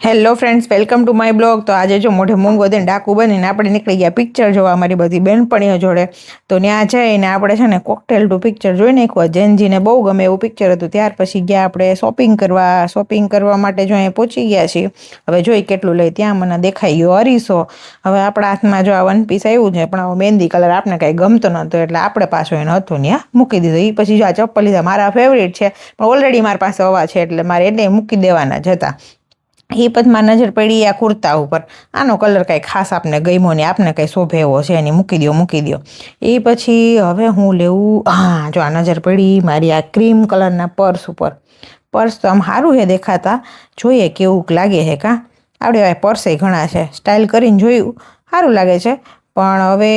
Hello friends, welcome to my blog. તો આજે જો મોઢે મૂંગો દઈને ડાકુ બનીને આપણે નીકળી ગયા પિક્ચર જોવા અમારી બધી બહેનપણીઓ જોડે. તો ત્યાં જઈને આપણે છે ને કોકટેલ ટુ પિક્ચર જોઈ નાખ્યું. જેનજીને બહુ ગમે એવું પિક્ચર હતું. ત્યાર પછી ગયા આપણે શોપિંગ કરવા માટે જો અહીંયા પહોંચી ગયા છીએ. હવે જોઈ કેટલું લઈ. ત્યાં મને દેખાઈ ગયો અરીસો. હવે આપણા હાથમાં જો આ વન પીસ આવ્યું છે, પણ આ મહેંદી કલર આપણે કાંઈ ગમતો નહોતો એટલે આપણે પાછો એને હતો ત્યાં મૂકી દીધો. એ પછી જો આ ચપ્પલ લીધા, મારા ફેવરિટ છે, પણ ઓલરેડી મારા પાસે હવા છે એટલે મારે એને મૂકી દેવાના જ હતા. એ પછી મારી નજર પડી આ કુર્તા ઉપર. આનો કલર કાંઈ ખાસ આપને ગમ્યો નહીં, આપને કંઈ શોભે એવો છે નહીં, મૂકી દો. એ પછી હવે હું લેવું. હા, જો આ નજર પડી મારી આ ક્રીમ કલરના પર્સ ઉપર. પર્સ તો આમ સારું છે દેખાતા, જોઈએ કેવું લાગે છે. કાં આવડે પર્સે ઘણા છે, સ્ટાઇલ કરીને જોયું, સારું લાગે છે. પણ હવે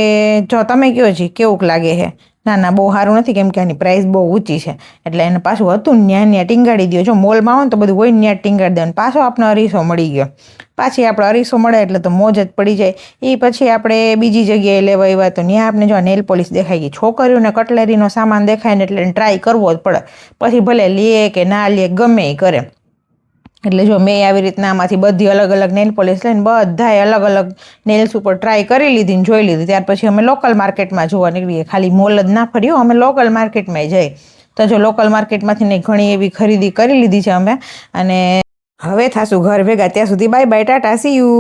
જો તમે કહો છી કેવું લાગે છે. ના, બહુ સારું નથી, કેમ કે આની પ્રાઇસ બહુ ઊંચી છે એટલે એને પાછું હતું ને ત્યાં ટીંગાડી દો. જો મોલમાં હોય ને તો બધું હોય ને ત્યાં ટીંગાડી દેવાનું. પાછો આપણે અરીસો મળી ગયો. પાછી આપણે અરીસો મળે એટલે તો મોજ જ પડી જાય. એ પછી આપણે બીજી જગ્યાએ લેવા આવ્યા તો ત્યાં આપણે જો નેલ પોલિશ દેખાઈ ગઈ. છોકરીઓને કટલેરીનો સામાન દેખાય ને એટલે ટ્રાય કરવો જ પડે. પછી ભલે લે કે ના લે, ગમે એ કરે. એટલે જો મેં આવી રીતના આમાંથી બધી અલગ અલગ નેલ પોલિશ લઈને બધાએ અલગ અલગ નેલ્સ ઉપર ટ્રાય કરી લીધી ને જોઈ લીધી. ત્યાર પછી અમે લોકલ માર્કેટમાં જોવા નીકળીએ. ખાલી મોલ જ ના ફર્યો, અમે લોકલ માર્કેટમાં જઈએ. તો જો લોકલ માર્કેટમાંથી ઘણી એવી ખરીદી કરી લીધી છે અમે. અને હવે થાશું ઘર ભેગા. ત્યાં સુધી bye bye, Tata, C you.